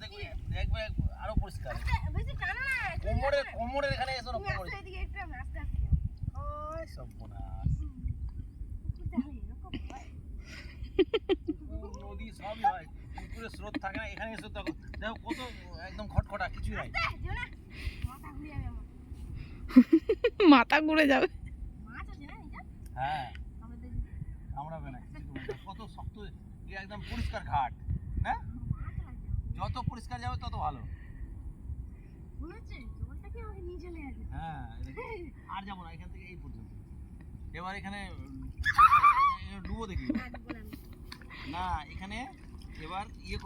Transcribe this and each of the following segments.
দেখবি দেখবে আরো পরিষ্কার। বেশি টানা না, কোমরের এখানে এসো না, কোমরে এদিকে একটু আস্তে আস্তে। ওই সব বোনাস নদী সবই হয়, পুকুরে স্রোত থাকে না, এখানে এসে দেখো দেখো কত একদম খটখটা, কিছু নাই। মাথা ঘুরে যাবে। মাছ আছে না এটা? হ্যাঁ কামড়াবে না, কত শক্ত, একদম পরিষ্কার ঘাট না, যত পরিষ্কার যাবে তত ভালো। হ্যাঁ আর যাবো না এখান থেকে এই পর্যন্ত। এবার এখানে ডুবো দেখি না, এখানে এবার ইয়ে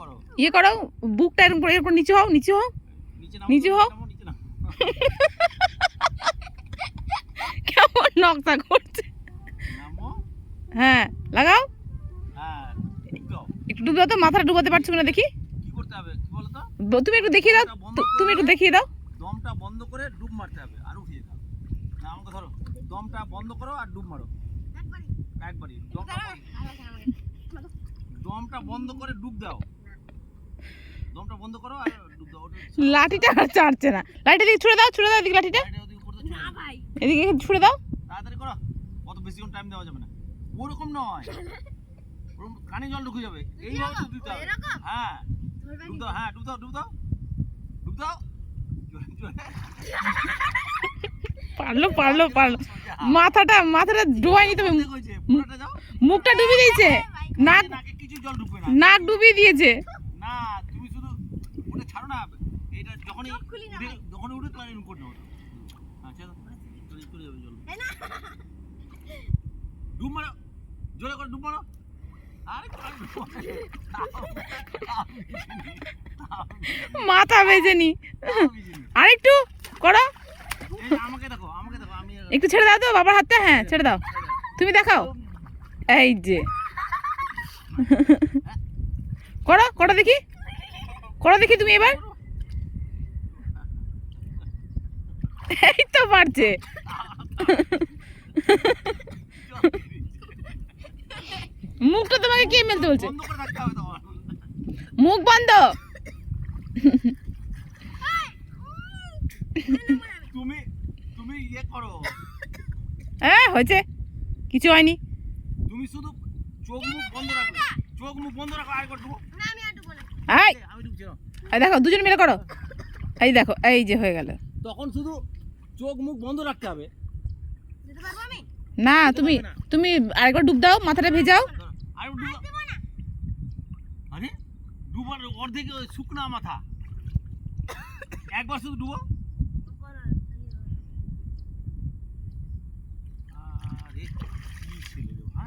করো, বুকটা এরকম করে এরকম নিচে হও, নিচে হও, নিচে হও। কেমন নকশা করছে। হ্যাঁ লাগাও, একটু ডুব দাও তো, মাথাটা ডুবাতে পারছো কিনা দেখি। কি করতে হবে কি বলো তো, তুমি একটু দেখিয়ে দাও, তুমি একটু দেখিয়ে দাও। দমটা বন্ধ করে ডুব মারতে হবে আর উঠিয়ে দাও। না আমাকে ধরো, দমটা বন্ধ করো আর ডুব মারো একবারই। দমটা বন্ধ করে ডুব দাও, দমটা বন্ধ করো আর ডুব দাও। লাঠিটা আর ছাড়ছে না, লাঠিটা দিকে ছুড়ে দাও, ছুড়ে দাও এদিকে লাঠিটা, না ভাই এদিকে ছুড়ে দাও। তাড়াতাড়ি করো, কত বেশিক্ষণ টাইম দেওয়া যাবে না। ওরকম নয়, ওরকম কানে জল ঢুকে যাবে, এইভাবে ডুব দিতে হবে। হ্যাঁ ডুব দাও, হ্যাঁ ডুব দাও, ডুব দাও, ডুব দাও। পারলো পারলো পারলো, মাথাটা ডুবাইনি তুমি, মুখটা ডুবিয়ে দিয়েছে, নাকে কিছু জল ঢুকবে না, নাক ডুবিয়ে দিয়েছে। না তুমি শুধু ওটা ছাড়ো না, এটা যখনই উঠে তো এরকম করে নাও। আচ্ছা চলে যাবে জল, ডুব মারো, জোরে করে ডুব মারো। মাথা বেজেনি, আরেকটু করো, আমাকে দেখো, আমাকে দেখো, আমি একটু ছেড়ে দাও তো বাবার হাতটা, হ্যাঁ ছেড়ে দাও, তুমি দেখাও, এই যে করো করো দেখি, করো দেখি তুমি এবার, এই তো পারছে। মুখটা তোমাকে কে মেলতে বলছে, মুখ বন্ধ। তুমি ইয়ে করো, হ্যাঁ হয়েছে, কিছু হয়নি, তুমি শুধু চোখ মুখ বন্ধ রাখো, চোখ মুখ বন্ধ রাখো, আর করব না, আমি আর ডুবো না, আমি ডুবছি না। এই দেখো দুজন মিলে করো, এই দেখো এই যে হয়ে গেল। তখন শুধু চোখ মুখ বন্ধ রাখতে হবে। যেতে পারবো আমি না, তুমি আরেকবার ডুব দাও, মাথাটা ভেজাও। আর ডুবো না, আরে ডুবার অর্ধেক শুকনা মাথা, একবার শুধু ডুবো।